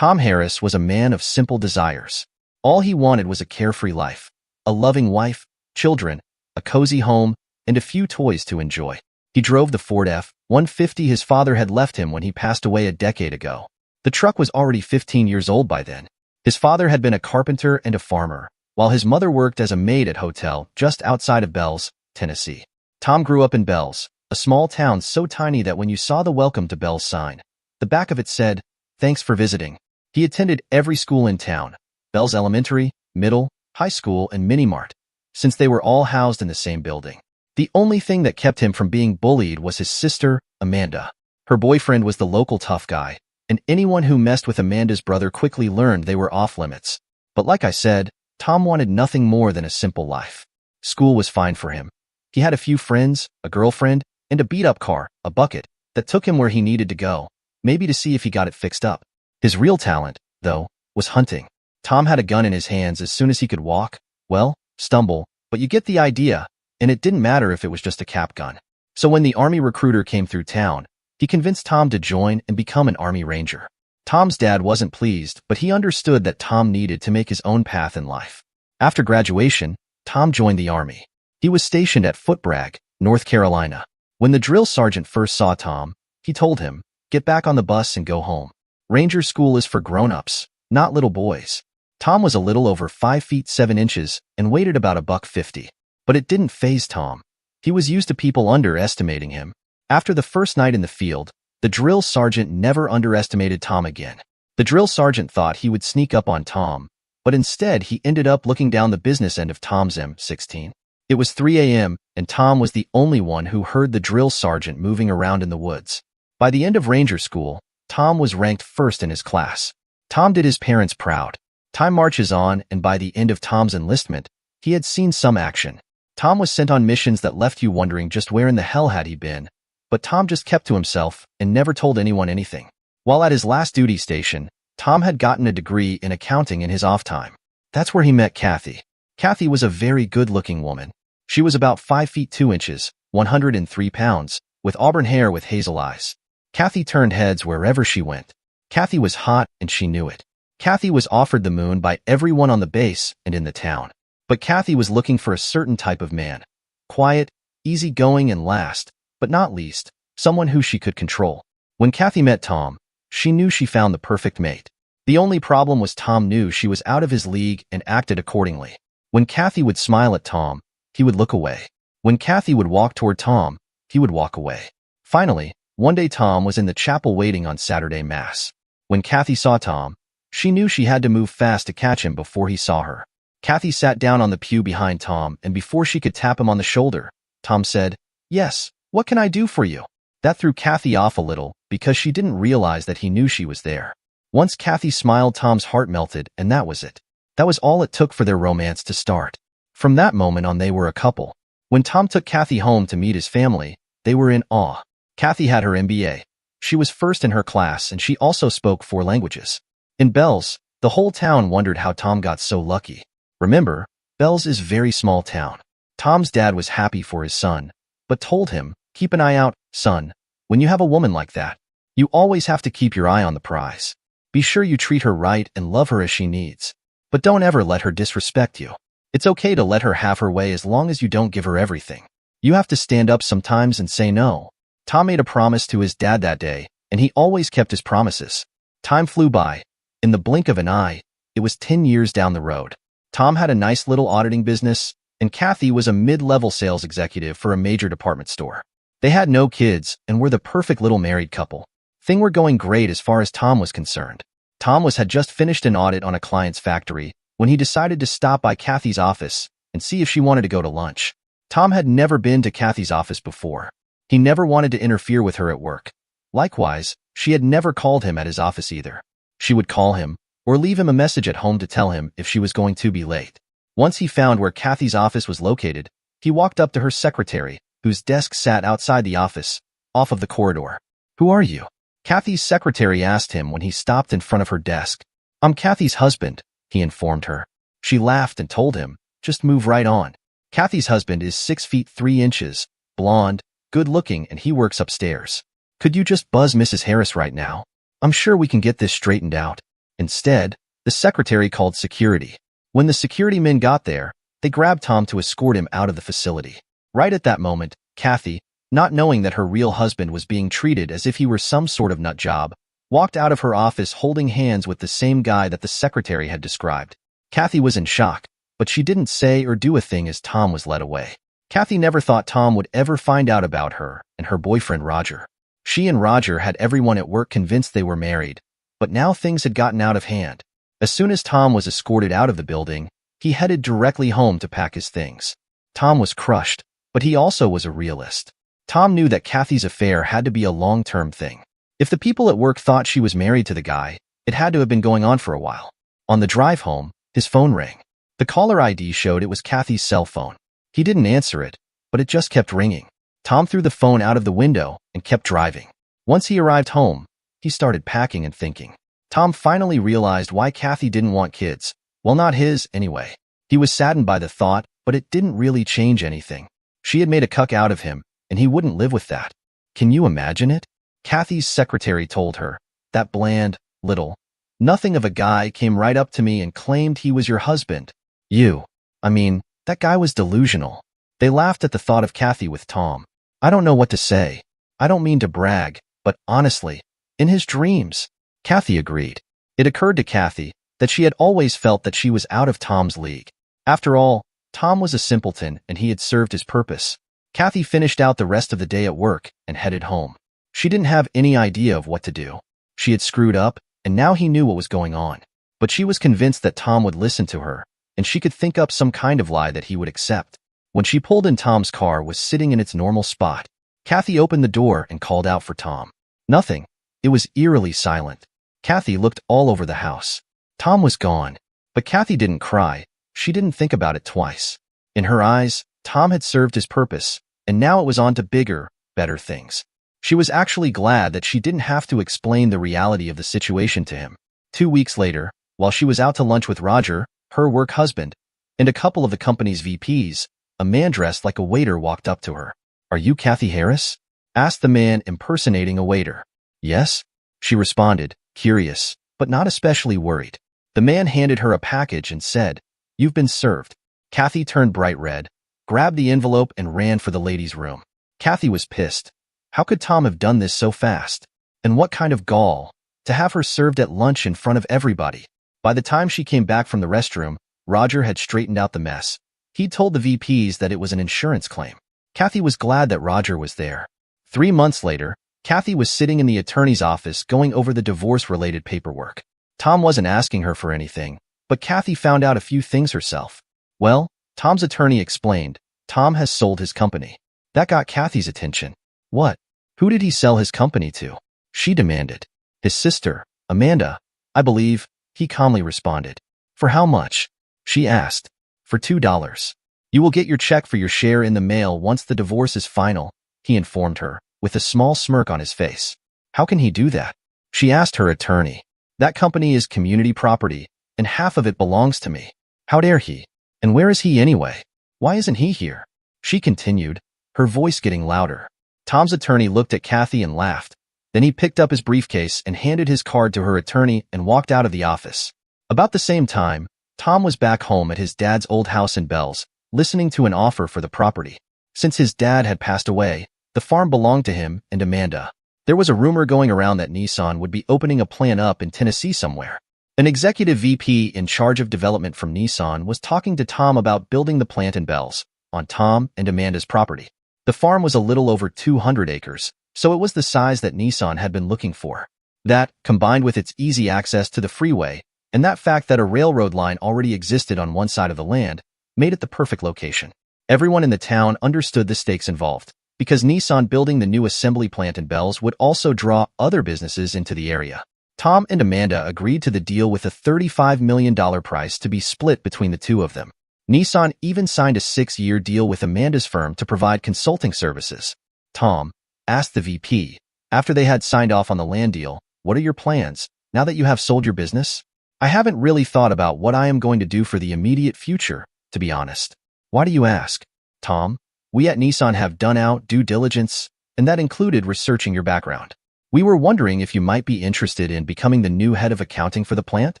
Tom Harris was a man of simple desires. All he wanted was a carefree life, a loving wife, children, a cozy home, and a few toys to enjoy. He drove the Ford F-150 his father had left him when he passed away a decade ago. The truck was already 15 years old by then. His father had been a carpenter and a farmer, while his mother worked as a maid at a hotel just outside of Bells, Tennessee. Tom grew up in Bells, a small town so tiny that when you saw the Welcome to Bells sign, the back of it said, "Thanks for visiting." He attended every school in town, Bells Elementary, Middle, High School, and Mini-Mart, since they were all housed in the same building. The only thing that kept him from being bullied was his sister, Amanda. Her boyfriend was the local tough guy, and anyone who messed with Amanda's brother quickly learned they were off limits. But like I said, Tom wanted nothing more than a simple life. School was fine for him. He had a few friends, a girlfriend, and a beat-up car, a bucket, that took him where he needed to go, maybe to see if he got it fixed up. His real talent, though, was hunting. Tom had a gun in his hands as soon as he could walk, well, stumble, but you get the idea, and it didn't matter if it was just a cap gun. So when the Army recruiter came through town, he convinced Tom to join and become an Army Ranger. Tom's dad wasn't pleased, but he understood that Tom needed to make his own path in life. After graduation, Tom joined the Army. He was stationed at Fort Bragg, North Carolina. When the drill sergeant first saw Tom, he told him, "Get back on the bus and go home. Ranger school is for grown-ups, not little boys." Tom was a little over 5 feet 7 inches and weighed about $150. But it didn't faze Tom. He was used to people underestimating him. After the first night in the field, the drill sergeant never underestimated Tom again. The drill sergeant thought he would sneak up on Tom, but instead he ended up looking down the business end of Tom's M16. It was 3 a.m., and Tom was the only one who heard the drill sergeant moving around in the woods. By the end of Ranger School, Tom was ranked first in his class. Tom did his parents proud. Time marches on, and by the end of Tom's enlistment, he had seen some action. Tom was sent on missions that left you wondering just where in the hell had he been, but Tom just kept to himself and never told anyone anything. While at his last duty station, Tom had gotten a degree in accounting in his off time. That's where he met Kathy. Kathy was a very good-looking woman. She was about 5 feet 2 inches, 103 pounds, with auburn hair with hazel eyes. Kathy turned heads wherever she went. Kathy was hot, and she knew it. Kathy was offered the moon by everyone on the base and in the town. But Kathy was looking for a certain type of man. Quiet, easygoing, and last, but not least, someone who she could control. When Kathy met Tom, she knew she found the perfect mate. The only problem was Tom knew she was out of his league and acted accordingly. When Kathy would smile at Tom, he would look away. When Kathy would walk toward Tom, he would walk away. Finally, one day Tom was in the chapel waiting on Saturday Mass. When Kathy saw Tom, she knew she had to move fast to catch him before he saw her. Kathy sat down on the pew behind Tom, and before she could tap him on the shoulder, Tom said, "Yes, what can I do for you?" That threw Kathy off a little, because she didn't realize that he knew she was there. Once Kathy smiled, Tom's heart melted, and that was it. That was all it took for their romance to start. From that moment on, they were a couple. When Tom took Kathy home to meet his family, they were in awe. Kathy had her MBA. She was first in her class, and she also spoke 4 languages. In Bells, the whole town wondered how Tom got so lucky. Remember, Bells is a very small town. Tom's dad was happy for his son, but told him, "Keep an eye out, son. When you have a woman like that, you always have to keep your eye on the prize. Be sure you treat her right and love her as she needs. But don't ever let her disrespect you. It's okay to let her have her way as long as you don't give her everything. You have to stand up sometimes and say no." Tom made a promise to his dad that day, and he always kept his promises. Time flew by. In the blink of an eye, it was 10 years down the road. Tom had a nice little auditing business, and Kathy was a mid-level sales executive for a major department store. They had no kids and were the perfect little married couple. Things were going great as far as Tom was concerned. Tom had just finished an audit on a client's factory when he decided to stop by Kathy's office and see if she wanted to go to lunch. Tom had never been to Kathy's office before. He never wanted to interfere with her at work. Likewise, she had never called him at his office either. She would call him or leave him a message at home to tell him if she was going to be late. Once he found where Kathy's office was located, he walked up to her secretary, whose desk sat outside the office, off of the corridor. "Who are you?" Kathy's secretary asked him when he stopped in front of her desk. "I'm Kathy's husband," he informed her. She laughed and told him, "Just move right on." Kathy's husband is 6 feet 3 inches, blonde, good-looking, and he works upstairs. "Could you just buzz Mrs. Harris right now? I'm sure we can get this straightened out." Instead, the secretary called security. When the security men got there, they grabbed Tom to escort him out of the facility. Right at that moment, Kathy, not knowing that her real husband was being treated as if he were some sort of nut job, walked out of her office holding hands with the same guy that the secretary had described. Kathy was in shock, but she didn't say or do a thing as Tom was led away. Kathy never thought Tom would ever find out about her and her boyfriend Roger. She and Roger had everyone at work convinced they were married, but now things had gotten out of hand. As soon as Tom was escorted out of the building, he headed directly home to pack his things. Tom was crushed, but he also was a realist. Tom knew that Kathy's affair had to be a long-term thing. If the people at work thought she was married to the guy, it had to have been going on for a while. On the drive home, his phone rang. The caller ID showed it was Kathy's cell phone. He didn't answer it, but it just kept ringing. Tom threw the phone out of the window and kept driving. Once he arrived home, he started packing and thinking. Tom finally realized why Kathy didn't want kids. Well, not his, anyway. He was saddened by the thought, but it didn't really change anything. She had made a cuck out of him, and he wouldn't live with that. Can you imagine it? Kathy's secretary told her. That bland, little, nothing of a guy came right up to me and claimed he was your husband. That guy was delusional. They laughed at the thought of Kathy with Tom. I don't know what to say. I don't mean to brag, but honestly, in his dreams, Kathy agreed. It occurred to Kathy that she had always felt that she was out of Tom's league. After all, Tom was a simpleton and he had served his purpose. Kathy finished out the rest of the day at work and headed home. She didn't have any idea of what to do. She had screwed up, and now he knew what was going on. But she was convinced that Tom would listen to her, and she could think up some kind of lie that he would accept. When she pulled in, Tom's car was sitting in its normal spot. Kathy opened the door and called out for Tom. Nothing. It was eerily silent. Kathy looked all over the house. Tom was gone. But Kathy didn't cry. She didn't think about it twice. In her eyes, Tom had served his purpose, and now it was on to bigger, better things. She was actually glad that she didn't have to explain the reality of the situation to him. 2 weeks later, while she was out to lunch with Roger, her work husband, and a couple of the company's VPs, a man dressed like a waiter walked up to her. "Are you Kathy Harris?" asked the man impersonating a waiter. "Yes," she responded, curious, but not especially worried. The man handed her a package and said, "You've been served." Kathy turned bright red, grabbed the envelope and ran for the ladies' room. Kathy was pissed. How could Tom have done this so fast? And what kind of gall, to have her served at lunch in front of everybody. By the time she came back from the restroom, Roger had straightened out the mess. He'd told the VPs that it was an insurance claim. Kathy was glad that Roger was there. 3 months later, Kathy was sitting in the attorney's office going over the divorce-related paperwork. Tom wasn't asking her for anything, but Kathy found out a few things herself. Well, Tom's attorney explained, Tom has sold his company. That got Kathy's attention. What? Who did he sell his company to? She demanded. His sister, Amanda, I believe, he calmly responded. For how much? She asked. For $2. You will get your check for your share in the mail once the divorce is final, he informed her, with a small smirk on his face. How can he do that? She asked her attorney. That company is community property, and half of it belongs to me. How dare he? And where is he anyway? Why isn't he here? She continued, her voice getting louder. Tom's attorney looked at Kathy and laughed. Then he picked up his briefcase and handed his card to her attorney and walked out of the office. About the same time, Tom was back home at his dad's old house in Bells, listening to an offer for the property. Since his dad had passed away, the farm belonged to him and Amanda. There was a rumor going around that Nissan would be opening a plant up in Tennessee somewhere. An executive VP in charge of development from Nissan was talking to Tom about building the plant in Bells, on Tom and Amanda's property. The farm was a little over 200 acres, so it was the size that Nissan had been looking for. That, combined with its easy access to the freeway, and that fact that a railroad line already existed on one side of the land, made it the perfect location. Everyone in the town understood the stakes involved, because Nissan building the new assembly plant in Bells would also draw other businesses into the area. Tom and Amanda agreed to the deal with a $35 million price to be split between the two of them. Nissan even signed a 6-year deal with Amanda's firm to provide consulting services. Tom asked the VP, after they had signed off on the land deal, "What are your plans, now that you have sold your business?" "I haven't really thought about what I am going to do for the immediate future, to be honest." "Why do you ask?" "Tom, we at Nissan have done our due diligence, and that included researching your background. We were wondering if you might be interested in becoming the new head of accounting for the plant.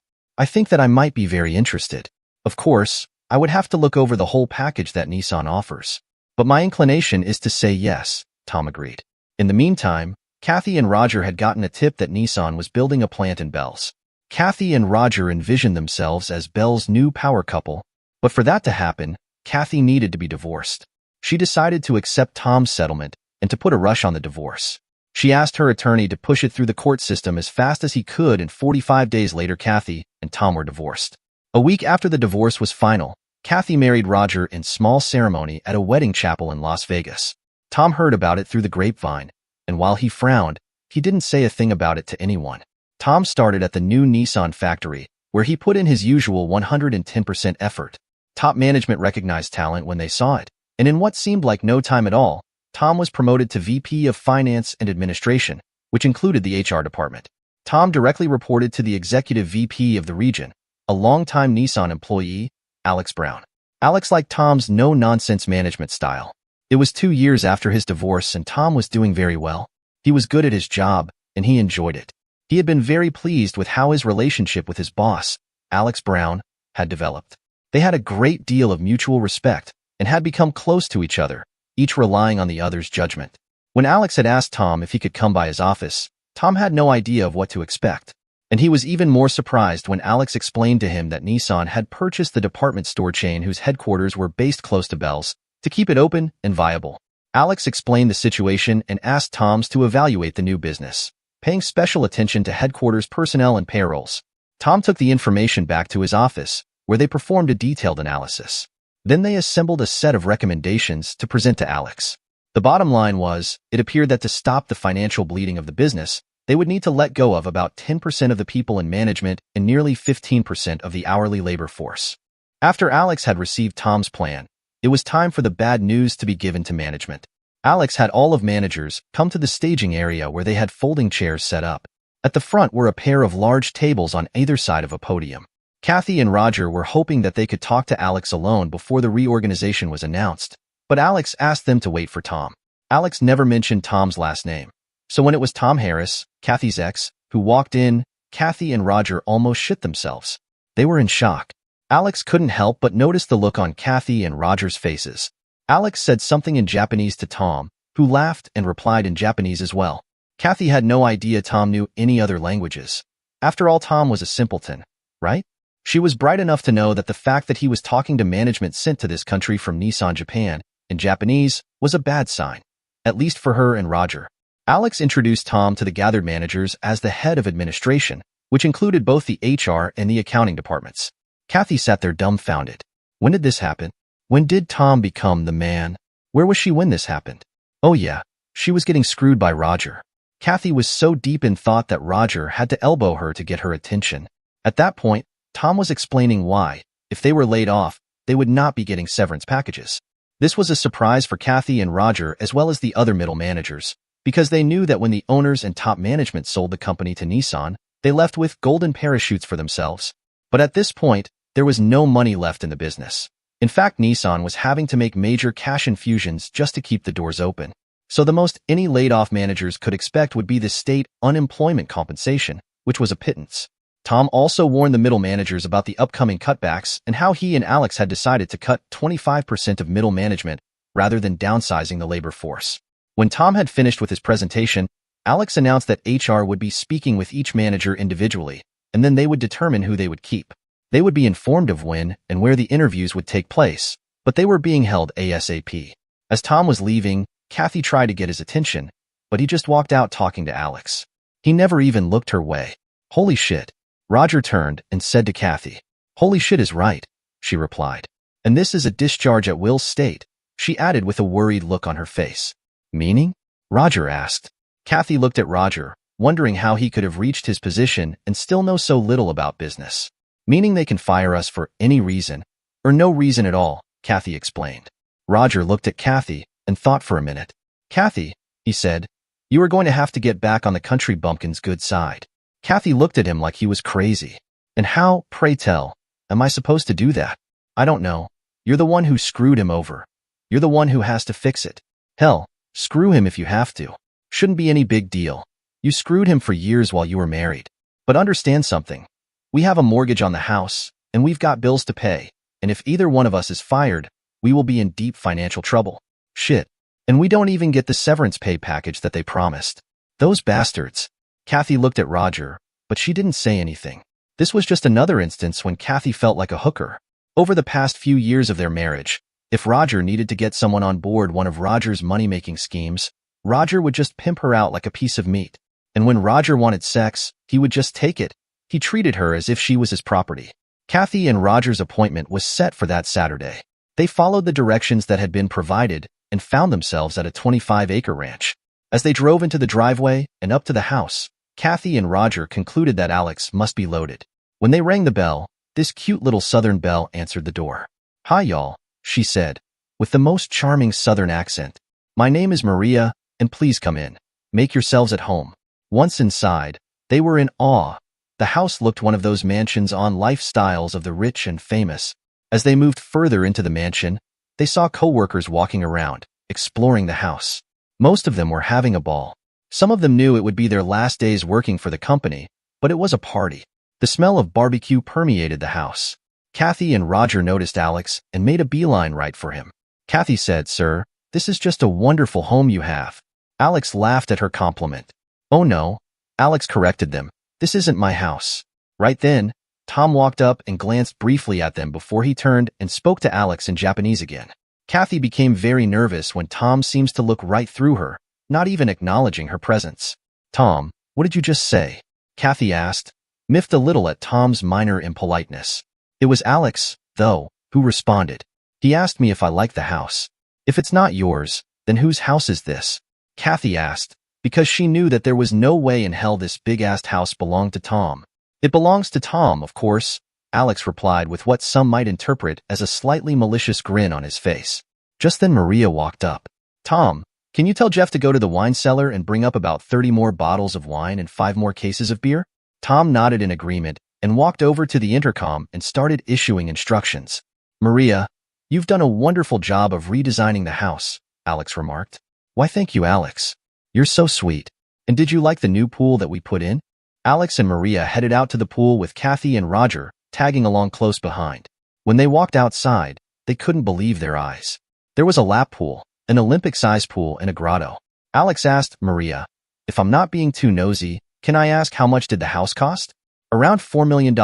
I think that I might be very interested. Of course, I would have to look over the whole package that Nissan offers. But my inclination is to say yes, Tom agreed. In the meantime, Kathy and Roger had gotten a tip that Nissan was building a plant in Bells. Kathy and Roger envisioned themselves as Bells' new power couple, but for that to happen, Kathy needed to be divorced. She decided to accept Tom's settlement and to put a rush on the divorce. She asked her attorney to push it through the court system as fast as he could, and 45 days later Kathy and Tom were divorced. A week after the divorce was final, Kathy married Roger in small ceremony at a wedding chapel in Las Vegas. Tom heard about it through the grapevine, and while he frowned, he didn't say a thing about it to anyone. Tom started at the new Nissan factory, where he put in his usual 110% effort. Top management recognized talent when they saw it, and in what seemed like no time at all, Tom was promoted to VP of Finance and Administration, which included the HR department. Tom directly reported to the executive VP of the region, a longtime Nissan employee, Alex Brown. Alex liked Tom's no-nonsense management style. It was 2 years after his divorce and Tom was doing very well. He was good at his job, and he enjoyed it. He had been very pleased with how his relationship with his boss, Alex Brown, had developed. They had a great deal of mutual respect and had become close to each other, each relying on the other's judgment. When Alex had asked Tom if he could come by his office, Tom had no idea of what to expect. And he was even more surprised when Alex explained to him that Nissan had purchased the department store chain whose headquarters were based close to Bells to keep it open and viable. Alex explained the situation and asked Tom to evaluate the new business, paying special attention to headquarters personnel and payrolls. Tom took the information back to his office, where they performed a detailed analysis. Then they assembled a set of recommendations to present to Alex. The bottom line was, it appeared that to stop the financial bleeding of the business, they would need to let go of about 10% of the people in management and nearly 15% of the hourly labor force. After Alex had received Tom's plan, it was time for the bad news to be given to management. Alex had all of managers come to the staging area where they had folding chairs set up. At the front were a pair of large tables on either side of a podium. Kathy and Roger were hoping that they could talk to Alex alone before the reorganization was announced, but Alex asked them to wait for Tom. Alex never mentioned Tom's last name. So when it was Tom Harris, Kathy's ex, who walked in, Kathy and Roger almost shit themselves. They were in shock. Alex couldn't help but notice the look on Kathy and Roger's faces. Alex said something in Japanese to Tom, who laughed and replied in Japanese as well. Kathy had no idea Tom knew any other languages. After all, Tom was a simpleton, right? She was bright enough to know that the fact that he was talking to management sent to this country from Nissan Japan, in Japanese, was a bad sign, at least for her and Roger. Alex introduced Tom to the gathered managers as the head of administration, which included both the HR and the accounting departments. Kathy sat there dumbfounded. When did this happen? When did Tom become the man? Where was she when this happened? Oh yeah, she was getting screwed by Roger. Kathy was so deep in thought that Roger had to elbow her to get her attention. At that point, Tom was explaining why, if they were laid off, they would not be getting severance packages. This was a surprise for Kathy and Roger as well as the other middle managers, because they knew that when the owners and top management sold the company to Nissan, they left with golden parachutes for themselves. But at this point, there was no money left in the business. In fact, Nissan was having to make major cash infusions just to keep the doors open. So the most any laid-off managers could expect would be the state unemployment compensation, which was a pittance. Tom also warned the middle managers about the upcoming cutbacks and how he and Alex had decided to cut 25% of middle management rather than downsizing the labor force. When Tom had finished with his presentation, Alex announced that HR would be speaking with each manager individually, and then they would determine who they would keep. They would be informed of when and where the interviews would take place, but they were being held ASAP. As Tom was leaving, Kathy tried to get his attention, but he just walked out talking to Alex. He never even looked her way. Holy shit. Roger turned and said to Kathy. Holy shit is right, she replied. And this is a discharge at will state, she added with a worried look on her face. Meaning? Roger asked. Kathy looked at Roger, wondering how he could have reached his position and still know so little about business. Meaning they can fire us for any reason, or no reason at all, Kathy explained. Roger looked at Kathy and thought for a minute. Kathy, he said, you are going to have to get back on the country bumpkin's good side. Kathy looked at him like he was crazy. And how, pray tell, am I supposed to do that? I don't know. You're the one who screwed him over. You're the one who has to fix it. Hell, screw him if you have to. Shouldn't be any big deal. You screwed him for years while you were married. But understand something. We have a mortgage on the house, and we've got bills to pay, and if either one of us is fired, we will be in deep financial trouble. Shit. And we don't even get the severance pay package that they promised. Those bastards. Kathy looked at Roger, but she didn't say anything. This was just another instance when Kathy felt like a hooker. Over the past few years of their marriage, if Roger needed to get someone on board one of Roger's money-making schemes, Roger would just pimp her out like a piece of meat. And when Roger wanted sex, he would just take it. He treated her as if she was his property. Kathy and Roger's appointment was set for that Saturday. They followed the directions that had been provided and found themselves at a 25-acre ranch. As they drove into the driveway and up to the house, Kathy and Roger concluded that Alex must be loaded. When they rang the bell, this cute little Southern belle answered the door. "Hi, y'all," she said, with the most charming Southern accent. "My name is Maria, and please come in. Make yourselves at home." Once inside, they were in awe. The house looked one of those mansions on lifestyles of the rich and famous. As they moved further into the mansion, they saw co-workers walking around, exploring the house. Most of them were having a ball. Some of them knew it would be their last days working for the company, but it was a party. The smell of barbecue permeated the house. Kathy and Roger noticed Alex and made a beeline right for him. Kathy said, "Sir, this is just a wonderful home you have." Alex laughed at her compliment. "Oh no," Alex corrected them. "This isn't my house." Right then, Tom walked up and glanced briefly at them before he turned and spoke to Alex in Japanese again. Kathy became very nervous when Tom seems to look right through her, not even acknowledging her presence. "Tom, what did you just say?" Kathy asked, miffed a little at Tom's minor impoliteness. It was Alex, though, who responded. "He asked me if I liked the house." "If it's not yours, then whose house is this?" Kathy asked, because she knew that there was no way in hell this big-assed house belonged to Tom. "It belongs to Tom, of course," Alex replied with what some might interpret as a slightly malicious grin on his face. Just then Maria walked up. "Tom, can you tell Jeff to go to the wine cellar and bring up about 30 more bottles of wine and 5 more cases of beer?" Tom nodded in agreement and walked over to the intercom and started issuing instructions. "Maria, you've done a wonderful job of redesigning the house," Alex remarked. "Why, thank you, Alex. You're so sweet. And did you like the new pool that we put in?" Alex and Maria headed out to the pool with Kathy and Roger tagging along close behind. When they walked outside, they couldn't believe their eyes. There was a lap pool, an Olympic-sized pool, and a grotto. Alex asked Maria, "If I'm not being too nosy, can I ask how much did the house cost?" "Around $4 million,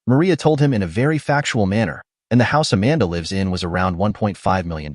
Maria told him in a very factual manner, and the house Amanda lives in was around $1.5 million.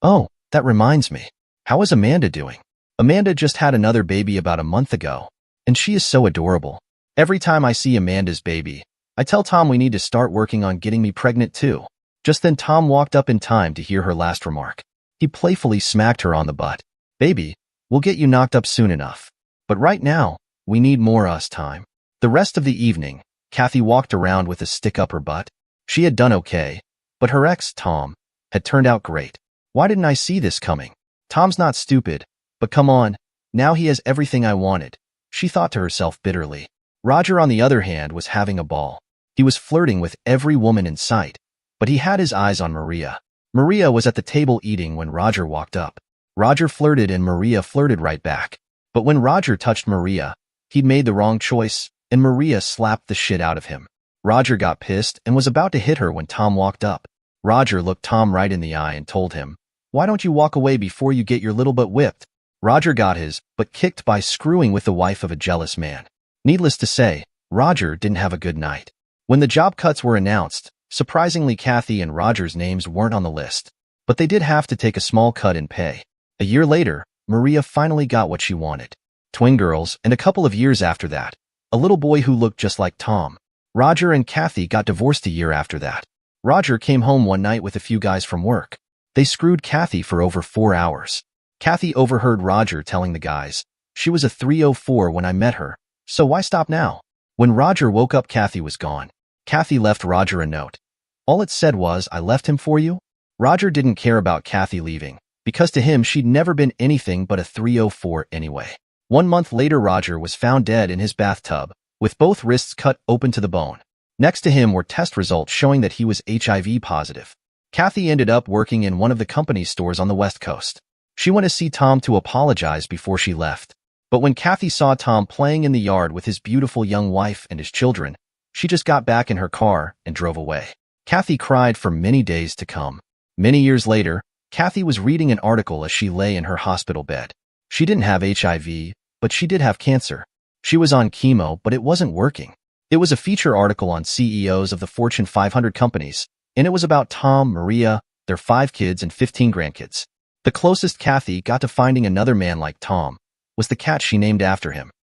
"Oh, that reminds me. How is Amanda doing?" "Amanda just had another baby about a month ago, and she is so adorable. Every time I see Amanda's baby, I tell Tom we need to start working on getting me pregnant too." Just then Tom walked up in time to hear her last remark. He playfully smacked her on the butt. "Baby, we'll get you knocked up soon enough. But right now, we need more us time." The rest of the evening, Kathy walked around with a stick up her butt. She had done okay, but her ex, Tom, had turned out great. Why didn't I see this coming? Tom's not stupid, but come on, now he has everything I wanted, she thought to herself bitterly. Roger, on the other hand, was having a ball. He was flirting with every woman in sight, but he had his eyes on Maria. Maria was at the table eating when Roger walked up. Roger flirted and Maria flirted right back. But when Roger touched Maria, he'd made the wrong choice, and Maria slapped the shit out of him. Roger got pissed and was about to hit her when Tom walked up. Roger looked Tom right in the eye and told him, "Why don't you walk away before you get your little butt whipped?" Roger got his butt kicked by screwing with the wife of a jealous man. Needless to say, Roger didn't have a good night. When the job cuts were announced, surprisingly Kathy and Roger's names weren't on the list, but they did have to take a small cut in pay. A year later, Maria finally got what she wanted. Twin girls, and a couple of years after that, a little boy who looked just like Tom. Roger and Kathy got divorced a year after that. Roger came home one night with a few guys from work. They screwed Kathy for over 4 hours. Kathy overheard Roger telling the guys, "She was a 304 when I met her, so why stop now?" When Roger woke up, Kathy was gone. Kathy left Roger a note. All it said was, "I left him for you." Roger didn't care about Kathy leaving, because to him she'd never been anything but a 304 anyway. 1 month later, Roger was found dead in his bathtub, with both wrists cut open to the bone. Next to him were test results showing that he was HIV positive. Kathy ended up working in one of the company's stores on the West Coast. She went to see Tom to apologize before she left. But when Kathy saw Tom playing in the yard with his beautiful young wife and his children, she just got back in her car and drove away. Kathy cried for many days to come. Many years later, Kathy was reading an article as she lay in her hospital bed. She didn't have HIV, but she did have cancer. She was on chemo, but it wasn't working. It was a feature article on CEOs of the Fortune 500 companies, and it was about Tom, Maria, their 5 kids and 15 grandkids. The closest Kathy got to finding another man like Tom was the cat she named after him.